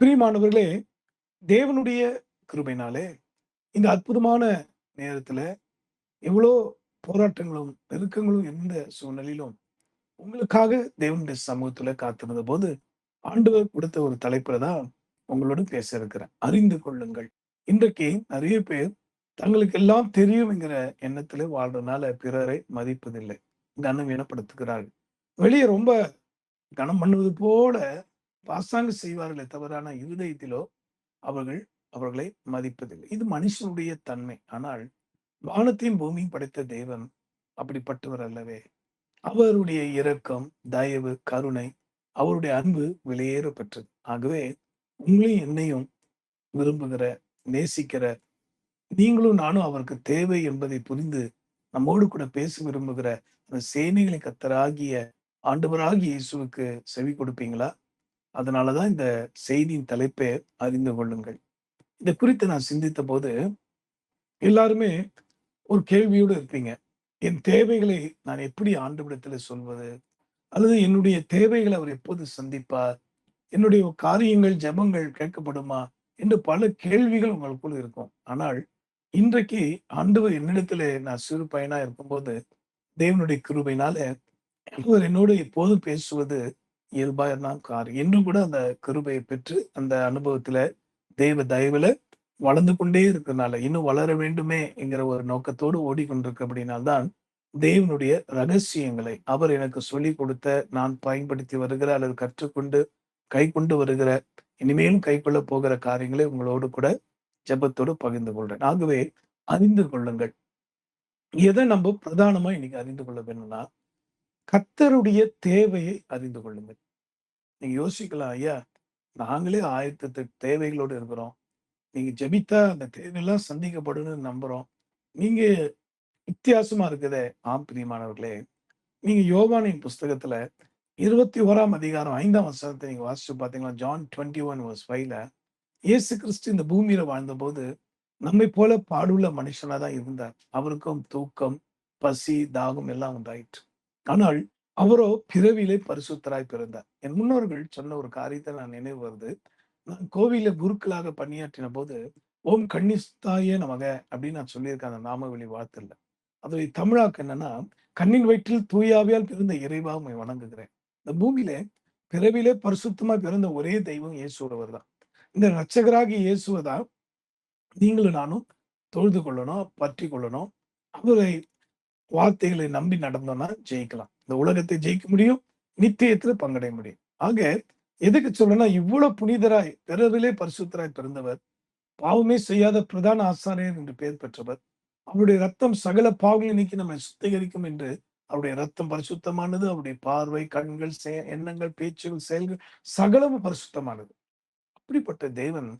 பிரியமானவர்களே, தேவனுடைய கிருபையினாலே இந்த அற்புதமான நேரத்துல எவ்வளோ போராட்டங்களும், நெருக்கங்களும் இருந்த சூழ்நிலையிலும், உங்களுக்காக தேவனுடைய சமூகத்துல காத்திருந்தபோது, ஆண்டவர் கொடுத்த ஒரு தலைப்புல தான் உங்களோடு பேச இருக்கிறேன். அறிந்து கொள்ளுங்கள். இன்றைக்கு நெறைய பேர் தங்களுக்கு எல்லாம் தெரியும் என்கிற எண்ணத்திலே வாழ்றதுனால பிறரை மதிப்பதில்லை. கனவீனப்படுத்துகிறார்கள். வெளிய ரொம்ப கனம் பண்ணுவது போல பாசாங்கு செய்வார்களே தவிர, ஆனா இருதயத்திலோ அவர்கள் அவர்களை மதிப்பதில்லை. இது மனுஷனுடைய தன்மை. ஆனால் வானத்தையும் பூமியும் படைத்த தேவன் அப்படிப்பட்டவர் அல்லவே. அவருடைய இரக்கம், தயவு, கருணை, அவருடைய அன்பு விலையேற பெற்றது. ஆகவே உங்களையும் என்னையும் விரும்புகிற, நேசிக்கிற, நீங்களும் நானும் அவருக்கு தேவை என்பதை புரிந்து நம்மோடு கூட பேச விரும்புகிற அந்த சேனைகளின் கர்த்தராகிய ஆண்டவராகிய இயேசுவுக்கு செவி கொடுப்பீங்களா? அதனால தான் இந்த செய்தியின் தலைப்பே அறிந்து கொள்ளுங்கள். இத குறித்து நான் சிந்தித்தபோது, எல்லாருமே ஒரு கேள்வியோடு இருப்பீங்க. என் தேவைகளை நான் எப்படி ஆண்டவரிடத்தில சொல்வது? அல்லது என்னுடைய தேவைகள அவர் எப்போது சந்திப்பார்? என்னுடைய காரியங்கள், ஜெபங்கள் கேட்கப்படுமா? என்று பல கேள்விகள் உங்களுக்குள்ள இருக்கும். ஆனால், இன்றைக்கு ஆண்டவர் என்னிடத்திலே நான் சிறு பையனா இருக்கும்போது, தேவனுடைய கிருபையினால அவர் என்னோடு எப்போதும் பேசுவது இயல்பான காரியம். இன்றும் கூட அந்த கிருபையை பெற்று, அந்த அனுபவத்தில, தேவ தயவுல வளர்ந்து கொண்டே இருக்கறனால, இன்னும் வளர வேண்டுமே என்கிற ஒரு நோக்கத்தோடு ஓடிக்கொண்டிருக்கிறபடியினால் தான், தேவனுடைய ரகசியங்களை அவர் எனக்கு சொல்லிக் கொடுத்த, நான் பயன்படுத்தி வருகிற அல்லது கற்றுக்கொண்டு, கைக்கொண்டு வருகிற, இனிமேலும் கைக்கொள்ளப் போகிற காரியங்களை உங்களோடு கூட ஜெபத்தோடு பகிர்ந்து கொள்றேன். ஆகவே அறிந்து கொள்ளுங்கள். எத நம்ப பிரதானமா இன்னைக்கு அறிந்து கொள்ள வேணும்னா, கர்த்தருடைய தேவையை அறிந்து கொள்ளுங்கள். நீங்க யோசிக்கலாம், ஐயா நாங்களே 1008 தேவைகளோடு இருக்கிறோம். நீங்க ஜெபித்தா அந்த தேவையெல்லாம் சந்திக்கப்படும்னு நம்புறோம். நீங்க வித்தியாசமா இருக்குதே! ஆம் பிரியமானவர்களே, நீங்க யோவானின் புஸ்தகத்துல 21ஆம் அதிகாரம் 5ஆம் வசனத்த நீங்க வாசிச்சு பார்த்தீங்கன்னா, ஜான் 21:5ல இயேசு கிறிஸ்து இந்த பூமியில வாழ்ந்தபோது, நம்மைப் போல பாடுள்ள மனுஷனா தான் இருந்தார். அவருக்கும் தூக்கம், பசி, தாகம் எல்லாம் உண்டாயிற்று. ஆனால் அவரோ பிறவியிலே பரிசுத்தராய் பிறந்தார். என் முன்னோர்கள் சொன்ன ஒரு காரியத்த நான் நினைவு வருது. நான் கோவில்ல குருக்களாக பணியாற்றின போது, "ஓம் கன்னிஸ்தாய நமக" அப்படின்னு நான் சொல்லியிருக்கேன் அந்த நாமவழி வாழ்த்துல. அதோடைய தமிழாக்கம் என்னன்னா, "கண்ணின் வயிற்றில் தூய ஆவியால் பிறந்த இறைவா உம்மை வணங்குகிறேன்." இந்த பூமியிலே பிறவியிலே பரிசுத்தமா பிறந்த ஒரே தெய்வம் இயேசுவவர் தான். இந்த இரட்சகராகிய இயேசுவ தான் நீங்களும் நானும் தொழுது கொள்ளணும், பற்றிக் கொள்ளணும். அவரை வார்த்தைகளை நம்பி நடந்தோம்னா ஜெயிக்கலாம். இந்த உலகத்தை ஜெயிக்க முடியும். நித்தியத்தில பங்கடைய முடியும். ஆக எதுக்கு சொல்றேன்னா, இவ்வளோ புனிதராய், பிறவிலே பரிசுத்தராய் பிறந்தவர், பாவமே செய்யாத பிரதான ஆசாரியர் என்று பெயர் பெற்றவர். அவருடைய ரத்தம் சகல பாவங்களை நீக்கி நம்மை சுத்திகரிக்கும் என்று அவருடைய ரத்தம் பரிசுத்தமானது. அவருடைய பார்வை, கண்கள், எண்ணங்கள், பேச்சுகள், செயல்கள் சகலமும் பரிசுத்தமானது. அப்படிப்பட்ட தேவன்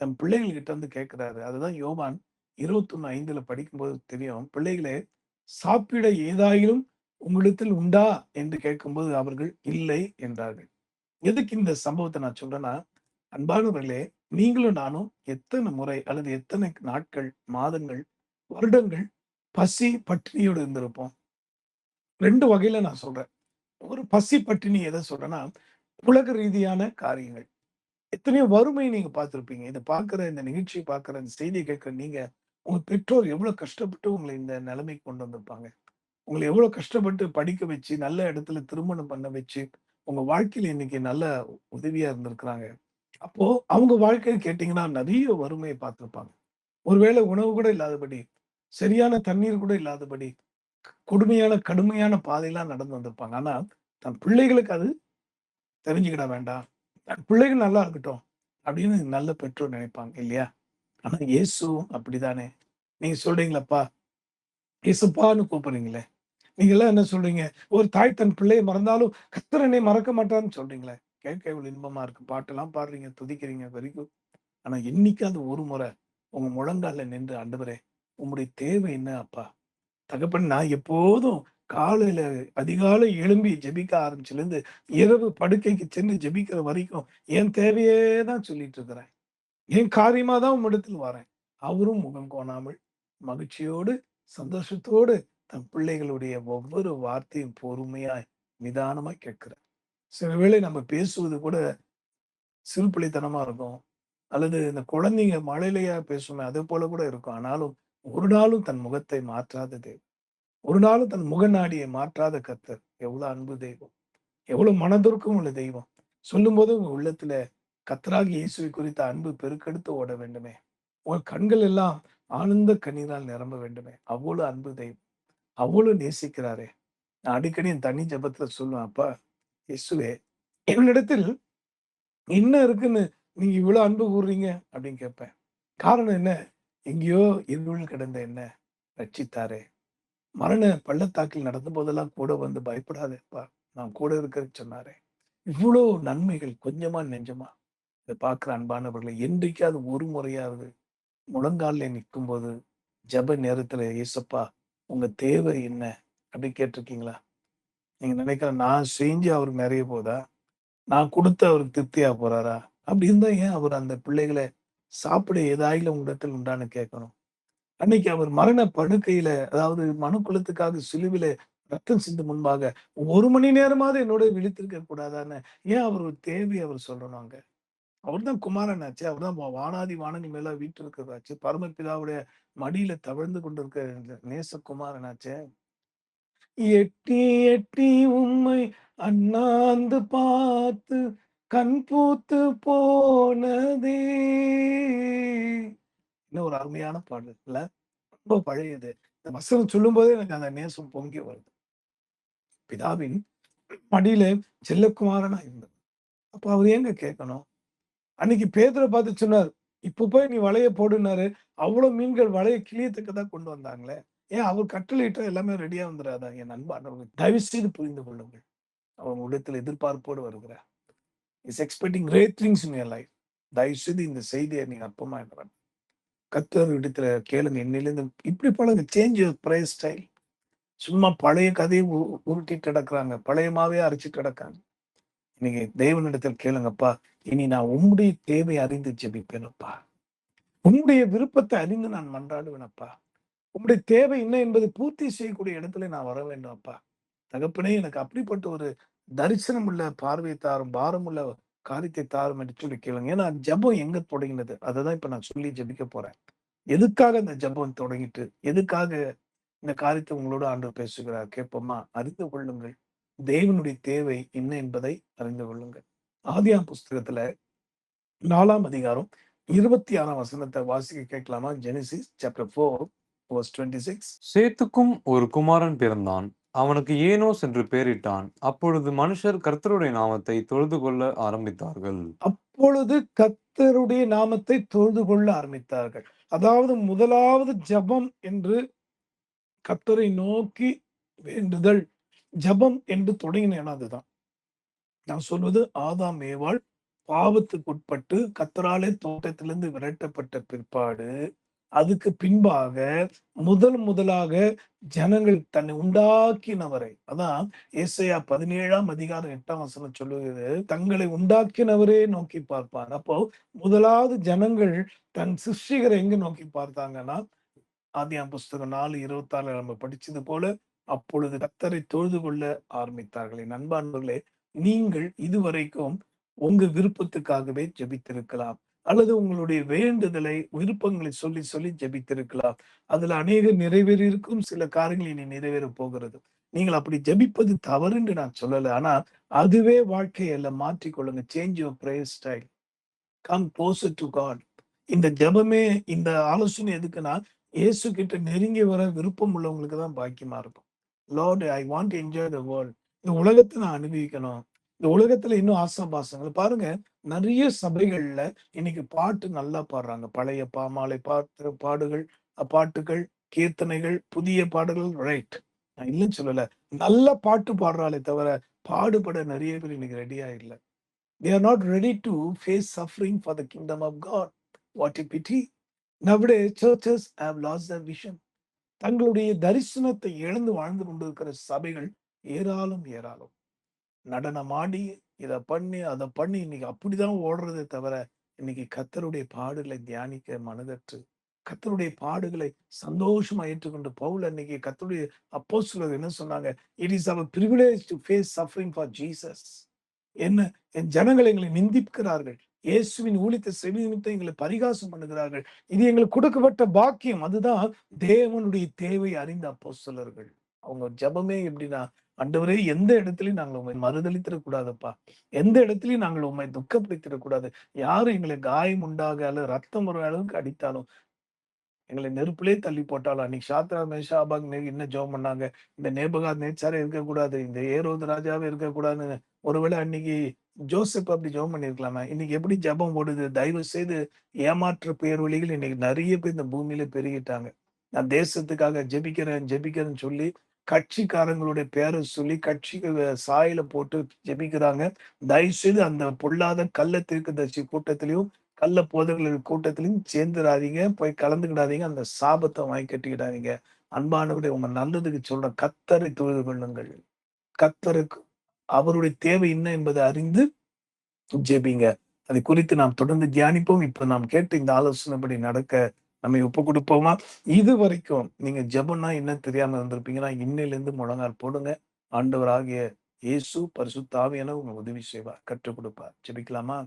தன் பிள்ளைகள் கிட்ட வந்து கேட்கிறாரு. அதுதான் யோவான் 21:5ல படிக்கும்போது தெரியும். பிள்ளைகளே, சாப்பிட ஏதாயிலும் உங்களிடத்தில் உண்டா? என்று கேட்கும்போது அவர்கள் இல்லை என்றார்கள். எதுக்கு இந்த சம்பவத்த நான் சொல்றேன்னா, அன்பானவர்களே, நீங்களும் நானும் எத்தன முறை அல்லது எத்தனை நாட்கள், மாதங்கள், வருடங்கள் பசி, பட்டினியோடு இருந்திருப்போம். 2 வகையில நான் சொல்றேன். ஒரு பசி, பட்டினி எத சொல்றேன்னா, உலக ரீதியான காரியங்கள். எத்தனையோ வறுமை நீங்க பார்த்திருப்பீங்க. இத பார்க்கிற இந்த நிகழ்ச்சிய பார்க்கிற, இந்த செய்திய கேட்கிற நீங்க, உங்க பெற்றோர் எவ்வளோ கஷ்டப்பட்டு உங்கள இந்த நிலைமைக்கு கொண்டு வந்திருப்பாங்க. உங்கள எவ்வளோ கஷ்டப்பட்டு படிக்க வச்சு, நல்ல இடத்துல திருமணம் பண்ண வச்சு, உங்க வாழ்க்கையில இன்னைக்கு நல்ல உதவியா இருந்திருக்கிறாங்க. அப்போ அவங்க வாழ்க்கைய கேட்டீங்கன்னா, நெறைய வறுமைய பார்த்திருப்பாங்க. ஒருவேளை உணவு கூட இல்லாதபடி, சரியான தண்ணீர் கூட இல்லாதபடி, கொடுமையான, கடுமையான பாதையெல்லாம் நடந்து வந்திருப்பாங்க. ஆனா, தன் பிள்ளைகளுக்கு அது தெரிஞ்சுக்கிட வேண்டாம். தன் பிள்ளைகள் நல்லா இருக்கட்டும். அப்படின்னு நல்ல பெற்றோர் நினைப்பாங்க இல்லையா? ஆனா இயேசுவும் அப்படித்தானே. நீங்க சொல்றீங்களப்பா, இயேசுப்பான்னு கூப்பிடுறீங்களே. நீங்கலாம் என்ன சொல்றீங்க? ஒரு தாய் தன் பிள்ளைய மறந்தாலும், கர்த்தர் என்னை மறக்க மாட்டார்ன்னு சொல்றீங்களே. கேட்க எவ்வளவு இன்பமா இருக்கு. பாட்டெல்லாம் பாடுறீங்க, துதிக்கிறீங்க. Very good. ஆனா என்னைக்காவது ஒரு முறை உங்க முழங்கால்ல நின்று, ஆண்டவரே, உம்முடைய தேவை என்ன அப்பா? தகப்பன் நான் எப்போதும் காலையில அதிகாலை எழும்பி ஜெபிக்க ஆரம்பிச்சதுலருந்து, இரவு படுக்கைக்கு சென்று ஜெபிக்கிற வரைக்கும், என் தேவையே தான் சொல்லிட்டு இருக்கிறேன். என் காரியமா தான் உம்மிடத்தில் வரேன். அவரும் முகம் கோணாமல், மகிழ்ச்சியோடு, சந்தோஷத்தோடு தன் பிள்ளைகளுடைய ஒவ்வொரு வார்த்தையும் பொறுமையாய், நிதானமாய் கேட்கிறார். சில வேளை நம்ம பேசுவது கூட சிறுபிள்ளைத்தனமா இருக்கும். அல்லது இந்த குழந்தைங்க மழலையா பேசுமே, அதே போல கூட இருக்கும். ஆனாலும் ஒரு நாளும் தன் முகத்தை மாற்றாத தெய்வம். ஒரு நாளும் தன் முகநாடியை மாற்றாத கர்த்தர். எவ்வளவு அன்பு தெய்வம்! எவ்வளவு மனதுருக்கம் உள்ள தெய்வம்! சொல்லும்போது உங்க உள்ளத்துல கர்த்தராகிய இயேசுவை குறித்த அன்பு பெருக்கெடுத்து ஓட வேண்டுமே! உங்க கண்கள் எல்லாம் ஆனந்த கண்ணீரால் நிரம்ப வேண்டுமே! அவ்வளவு அன்பு தெய்வம். அவ்வளவு நேசிக்கிறாரே! நான் அடிக்கடி என் தனி ஜெபத்துல சொல்லுவேன், அப்பா இயேசுவே, என்னிடத்தில் என்ன இருக்குன்னு நீங்க இவ்வளவு அன்பு கூர்றீங்க? அப்படின்னு கேட்பேன். காரணம் என்ன? எங்கேயோ இருளில் கிடந்த என்ன ரட்சித்தாரே! மரண பள்ளத்தாக்கில் நடந்தபோதெல்லாம் கூட வந்து பயப்படாதேப்பா! நான் கூட இருக்கிறேன்னு சொன்னாரே! இவ்வளோ நன்மைகள் கொஞ்சமா நெஞ்சமா? இத பார்க்கிற அன்பானவர்களே, என்றைக்காவது ஒரு முறையாவது முழங்கால்ல நிக்கும்போது, ஜெப நேரத்துல "ஏசப்பா, உங்க தேவை என்ன?" அப்படி கேட்டிருக்கீங்களா? நீங்க நினைக்கலாம், நான் செஞ்சு அவருக்கு நிறைய போதா? நான் குடுத்து அவருக்கு திருப்தியா போறாரா? அப்படி இருந்தா ஏன் அவர் அந்த பிள்ளைகள சாப்பிட ஏதாயிலும் உங்களிடத்தில் உண்டான்னு கேட்கணும்? அன்னைக்கு அவர் மரண படுக்கையில, அதாவது மனுக்குலத்துக்காக சிலுவையில ரத்தம் சிந்தும் முன்பாக 1 மணி நேரமாவது என்னோட விழித்திருக்க கூடாதான்னு, ஏன் அவர் ஒரு தேவைய அவர் சொல்லணும் அங்க? அவர் தான் குமாரனாச்சே! அவர் தான் வானாதி வானங்கள் மேல வீற்றிருக்கிறவராச்சே! பரமபிதாவுடைய மடியில தவழ்ந்து கொண்டிருக்கிற நேசகுமாரனாச்சே! எட்டி எட்டி உம்மை அண்ணாந்து பார்த்து கண் பூத்து போனதே. என்ன ஒரு அருமையான பாடல் இல்ல? ரொம்ப பழையது. இந்த வசனம் சொல்லும்போதே எனக்கு அந்த நேசம் பொங்கி வருது. பிதாவின் மடியில செல்லக்குமாரனா இருந்தார். அப்ப அவர் ஏங்க கேட்கணும்? அன்னைக்கு பேதுர பார்த்து சொன்னார், "இப்ப போய் நீ வலைய போடுன்னாரு." அவ்ளோ மீன்கள் வலைய கிழியத்தக்க தான் கொண்டு வந்தாங்களே. ஏன் அவர் கட்டளையிட்டா எல்லாமே ரெடியா வந்துராதா? என் அன்பானவர்களே, தயவு செய்து புரிந்து கொள்ளுங்கள். அவர் உள்ளத்தில் எதிர்பார்ப்போடு வருகிறார். Is expecting great things in your life. தயவு செய்து இந்த செய்திய நீங்க அற்பமா எண்ண கர்த்தர் இடத்துல கேளுங்க. இன்னையிலிருந்து இப்படி பழகுங்க. Change your prayer style. சும்மா பழைய கதைய உருட்டிட்டு கிடக்குறாங்க. பழைய மாவே அரைச்சுட்டு கிடக்காங்க. நீங்க தேவனிடத்தில் கேளுங்கப்பா. இனி நான் உம்முடைய தேவை அறிந்து ஜெபிப்பேனப்பா. உம்முடைய விருப்பத்தை அறிந்து நான் மன்றாடுவேனப்பா. உம்முடைய தேவை என்ன என்பதை பூர்த்தி செய்யக்கூடிய இடத்துல நான் வர வேண்டும் அப்பா. தகப்பனே எனக்கு அப்படிப்பட்ட ஒரு தரிசனம் உள்ள பார்வையை தாரும், பாரமுள்ள காரியத்தை தாரும் என்று சொல்லி கேளுங்க. ஏன்னா ஜெபம் எங்க தொடங்கினது? அததான் இப்ப நான் சொல்லி ஜெபிக்க போறேன். எதுக்காக இந்த ஜெபம் தொடங்கிட்டு, எதுக்காக இந்த காரியத்தை உங்களோட ஆண்டவர் பேசுகிறார் கேட்போமா? அறிந்து கொள்ளுங்கள். தேவனுடைய தேவை என்ன என்பதை அறிந்து கொள்ளுங்கள். ஆதியாகமம் புஸ்தகத்துல 4ஆம் அதிகாரம் 26ஆம் வசனத்த வாசிக்க கேட்கலாமா? Genesis chapter 4 verse 26. சேத்துக்கும் ஒரு குமாரன் பிறந்தான். அவனுக்கு ஏனோஸ் என்று பெயரிட்டான். அப்பொழுது மனுஷர் கர்த்தருடைய நாமத்தை தொழுது கொள்ள ஆரம்பித்தார்கள். அப்பொழுது கர்த்தருடைய நாமத்தை தொழுது கொள்ள ஆரம்பித்தார்கள். அதாவது முதலாவது ஜெபம் என்று கர்த்தரை நோக்கி வேண்டுதல். ஜெபம் என்று தொடங்கின இடம் அதுதான். நான் சொல்வது ஆதாம் ஏவாள் பாவத்துக்குட்பட்டு கர்த்தராலே தோட்டத்திலிருந்து விரட்டப்பட்ட பிற்பாடு, அதுக்கு பின்பாக முதலாக ஜனங்கள் தன்னை உண்டாக்கினவரை, அதான் ஏசாயா 17ஆம் அதிகாரம் 8ஆம் வசனம் சொல்லுகிறது, தங்களை உண்டாக்கினவரே நோக்கி பார்ப்பார். அப்போ முதலாவது ஜனங்கள் தன் சிருஷ்டிகரை எங்க நோக்கி பார்த்தாங்கன்னா, ஆதியாகமம் புஸ்தகம் 4:26 நம்ம படிச்சது போல, அப்பொழுது கர்த்தரை தொழுது கொள்ள ஆரம்பித்தார்கள். என் அன்பானவர்களே, நீங்கள் இதுவரைக்கும் உங்க விருப்பத்துக்காகவே ஜெபித்திருக்கலாம். அல்லது உங்களுடைய வேண்டுதலை, விருப்பங்களை சொல்லி சொல்லி ஜெபித்திருக்கலாம். அதுல அநேகம் நிறைவேறியிருக்கும். சில காரியங்கள் இனி நிறைவேறப் போகிறது. நீங்கள் அப்படி ஜெபிப்பது தவறு என்று நான் சொல்லல. ஆனா, அதுவே வாழ்க்கை அல்ல. மாற்றிக்கொள்ளுங்க. Change your prayer style. Come closer to God. இந்த ஜெபமே, இந்த ஆலோசனை எதுக்குன்னா, இயேசு கிட்ட நெருங்கி வர விருப்பம் உள்ளவங்களுக்கு தான் பாக்கியமா இருக்கும். Lord I want to enjoy the world. இந்த உலகத்த நான் அனுபவிக்கணும். இந்த உலகத்துல இன்னும் ஆசாபாசங்கள் பாருங்க. நெறைய சபைகள்ல இன்னைக்கு பாட்டு நல்லா பாடுறாங்க. பழைய பாமாலை பாடுகள், பாட்டுகள், கீர்த்தனைகள், புதிய பாடல்கள் ரைட். நான் இல்லன்னு சொல்லல. நல்ல பாட்டு பாடுறாளே தவிர, பாடுபட நெறைய பேர் இன்னைக்கு ரெடியா இல்ல. They are not ready to face suffering for the kingdom of God. What a pity. Nowadays, churches have lost their vision. தங்களுடைய தரிசனத்தை இழந்து வாழ்ந்து கொண்டிருக்கிற சபைகள் ஏராளம் ஏராளம். நடனமாடி, இத பண்ணி, அத பண்ணி இன்னைக்கு அப்படிதான் ஓடுறதே தவிர, இன்னைக்கு கர்த்தருடைய பாடுகளை தியானிக்க மனதற்று, கர்த்தருடைய பாடுகளை சந்தோஷமா ஏற்றுக்கொண்டு பவுல் அன்னைக்கு கர்த்தருடைய அப்போஸ்தலர் என்ன சொன்னாங்க? It is our privilege to face suffering for Jesus. என்ன என் ஜனங்கள் எங்களை நிந்திக்கிறார்கள். இயேசுவின் ஊழியத்தை செவி நிமித்தம் எங்களை பரிகாசம் பண்ணுகிறார்கள். இது எங்களுக்கு கொடுக்கப்பட்ட பாக்கியம். அதுதான் தேவனுடைய தேவை அறிந்த அப்போஸ்தலர்கள். அவங்க ஜெபமே எப்படின்னா, ஆண்டவரே எந்த இடத்திலயும் நாங்க உம்மை மறுதலித்திடக் கூடாதப்பா. எந்த இடத்திலயும் நாங்கள் உம்மை துக்கப்படுத்திடக் கூடாது. யாரும் எங்களை காயம் உண்டாக அல்லது ரத்தம் வர அளவுக்கு அடித்தாலும், எங்களை நெருப்பிலே தள்ளி போட்டாலும், அன்னைக்கு சாத்ராக், மேஷாக், ஆபேத்நேகோ என்ன ஜெபம் பண்ணாங்க? இந்த நேபுகாத்நேச்சாரே இருக்கக்கூடாது. இந்த ஏரோது ராஜாவே இருக்கக்கூடாதுன்னு. ஒருவேளை அன்னைக்கு ஜோசப் அப்படி ஜெபம் பண்ணியிருக்கலாமா? இன்னைக்கு எப்படி ஜெபம் ஓடுது? தயவு செய்து ஏமாற்று பேர்வழிகள் இன்னைக்கு நெறைய பேர் இந்த பூமியில பெருகிட்டாங்க. நான் தேசத்துக்காக ஜெபிக்கிறேன், ஜெபிக்கிறேன்னு சொல்லி, கட்சிக்காரங்களுடைய பேர சொல்லி, கட்சிக்கு சாயல போட்டு ஜெபிக்கிறாங்க. தயவு செய்து அந்த பொல்லாத கள்ள தீர்க்கதரிசி கூட்டத்திலயும், கள்ள போதகர்கள் கூட்டத்திலயும் சேர்ந்துராதீங்க. போய் கலந்துக்கிடாதீங்க. அந்த சாபத்த வாங்கி கட்டிக்கிடாதீங்க. அன்பானவர்களே, உங்க நல்லதுக்கு சொல்றேன். கர்த்தரை தொழுது கொள்ளுங்கள். கர்த்தருக்கு அவருடைய தேவை என்ன என்பதை அறிந்து ஜெபிங்க. அதை குறித்து நாம் தொடர்ந்து தியானிப்போம். இப்ப நாம் கேட்ட இந்த ஆலோசனைப்படி நடக்க நம்மை ஒப்புக் கொடுப்போமா? இதுவரைக்கும் நீங்க ஜெபம்னா என்னன்னு தெரியாம இருந்திருப்பீங்கன்னா, இன்னையிலிருந்து முழங்கால் போடுங்க. ஆண்டவராகிய இயேசு பரிசுத்த ஆவியானவர் உங்களுக்கு உதவி செய்வார். கற்றுக் கொடுப்பார். ஜெபிக்கலாமா?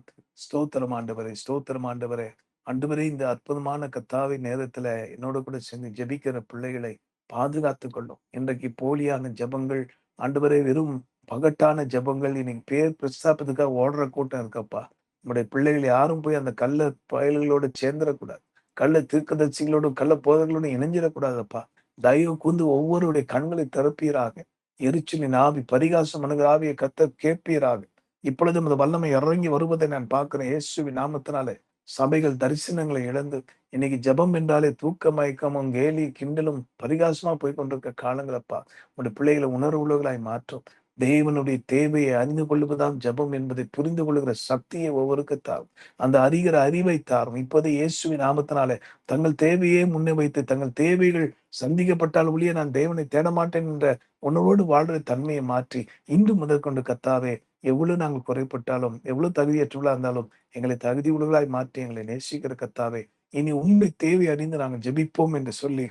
ஸ்தோத்திரம் ஆண்டவரே, ஸ்தோத்திரம் ஆண்டவரே. ஆண்டவரே, இந்த அற்புதமான கர்த்தாவின் நேரத்துல என்னோட கூட சேர்ந்து ஜெபிக்கிற பிள்ளைகளை பாதுகாத்துக் கொள்ளும். இன்றைக்கு போலியான ஜெபங்கள், ஆண்டவரே, வெறும் பகட்டான ஜெபங்கள், இன்னைக்கு பேர் பிரஸ்தாபத்துக்காக ஓடுற கூட்டம் இருக்கப்பா. நம்முடைய பிள்ளைகள் யாரும் போய் அந்த கள்ள பயல்களோட சேர்ந்துடக்கூடாது. கள்ள தீர்க்கதரிசிகளோடும், கள்ள போதகர்களோடும் இணைஞ்சிடக்கூடாதப்பா. தயவு கூர்ந்து ஒவ்வொருவருடைய கண்களை திறப்பீராக. எரிச்சலின் ஆவி, பரிகாசம் பண்ணுகிற ஆவியை கர்த்தர் கேட்பீராக. இப்பொழுதும் அந்த வல்லமை இறங்கி வருவதை நான் பார்க்கிறேன். இயேசுவின் நாமத்தினாலே சபைகள் தரிசனங்களை இழந்து இன்னைக்கு ஜெபம் என்றாலே தூக்க மயக்கமும், கேலி, கிண்டலும், பரிகாசமா போய் கொண்டிருக்க காலங்களப்பா. உங்களுடைய பிள்ளைகளை உணர்வுள்ளவர்களாய் மாற்றும். தேவனுடைய தேவையை அறிந்து கொள்வதுதான் ஜெபம் என்பதை புரிந்து கொள்கிற சக்தியை ஒவ்வொருக்கு தாரும். அந்த அறிகிற அறிவை தாரும். இப்போதே இயேசுவின் நாமத்தினாலே தங்கள் தேவையே முன்னே வைத்து, தங்கள் தேவைகள் சந்திக்கப்பட்டால் ஒழிய நான் தேவனை தேடமாட்டேன் என்ற உணர்வோடு வாழ்ற தன்மையை மாற்றி, இன்று முதற்கொண்டு கர்த்தாவே, எவ்வளவு நாங்கள் குறைப்பட்டாலும், எவ்வளவு தகுதியற்றவர்களா இருந்தாலும், எங்களை தகுதி உள்ளவர்களாய் மாற்றி எங்களை நேசிக்கிற கர்த்தாவே, இனி உம்முடைய தேவை அறிந்து நாங்கள் ஜெபிப்போம் என்று சொல்லி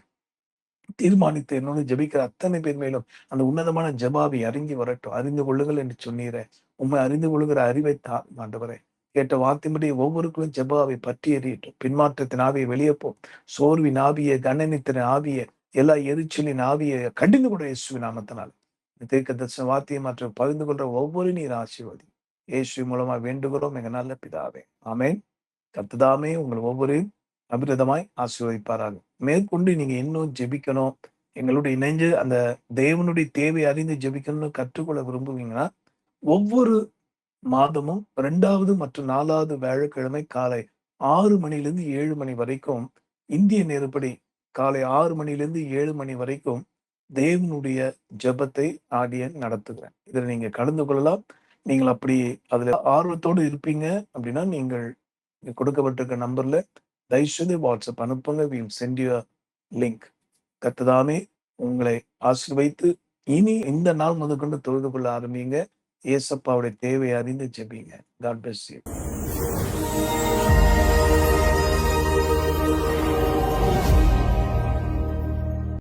தீர்மானித்து என்னோடு ஜெபிக்கிற அத்தனை பேர் மேலும் அந்த உன்னதமான ஜெபாவை அறிந்து வரட்டும். அறிந்து கொள்ளுங்கள் என்று சொன்னீரே. உம்மை அறிந்து கொள்ளுகிற அறிவை தாரும் ஆண்டவரே. கேட்ட வார்த்தையின்படி ஒவ்வொருவருக்கும் ஜெபாவை பற்றி எறியட்டும். பின்மாற்றத்தின் ஆவியை வெளியே போ. சோர்வின் ஆவியை, கண்ணனித்தின் ஆவியை, எல்லா எரிச்சலின் ஆவியை கடிந்து கொண்ட இயேசுவின் நாமத்தினால் தீர்க்க தரிசன வார்த்தையை மற்றும் பகிர்ந்து கொள்ற ஒவ்வொரு நீர் ஆசீர்வதி. இயேசு மூலமா வேண்டுகிறோம் எங்க நல்ல பிதாவே. ஆமென். கர்த்ததாமே உங்கள் ஒவ்வொருவரையும் அபிரதமாய் ஆசீர்வதிப்பாராக. மேற்கொண்டு நீங்க இன்னும் ஜெபிக்கணும், எங்களோட இணைஞ்சு அந்த தேவனுடைய தேவை அறிந்து ஜெபிக்கணும்னு கற்றுக்கொள்ள விரும்புவீங்கன்னா, ஒவ்வொரு மாதமும் 2வது மற்றும் 4வது வியாழக்கிழமை காலை 6 மணியிலிருந்து 7 மணி வரைக்கும், இந்திய நேரப்படி காலை 6 மணியிலிருந்து 7 மணி வரைக்கும் தேவனுடைய ஜெபத்தை ஆடியன் நடத்துகிறேன். இதில நீங்க கலந்து கொள்ளலாம். நீங்கள் அப்படி அதுல ஆர்வத்தோடு இருப்பீங்க அப்படின்னா, நீங்கள் இங்க கொடுக்கப்பட்டிருக்க நம்பர்ல தயவுசெய்து வாட்ஸ்அப் அனுப்புங்க. We will send you a link. கர்த்தர் உங்களை ஆசீர்வதித்து, இனி இந்த நாள் முதற்கொண்டு தொழுது கொள்ள ஆரம்பிங்க. இயேசப்பாவுடைய தேவையை அறிந்து ஜெபிங்க. God bless you.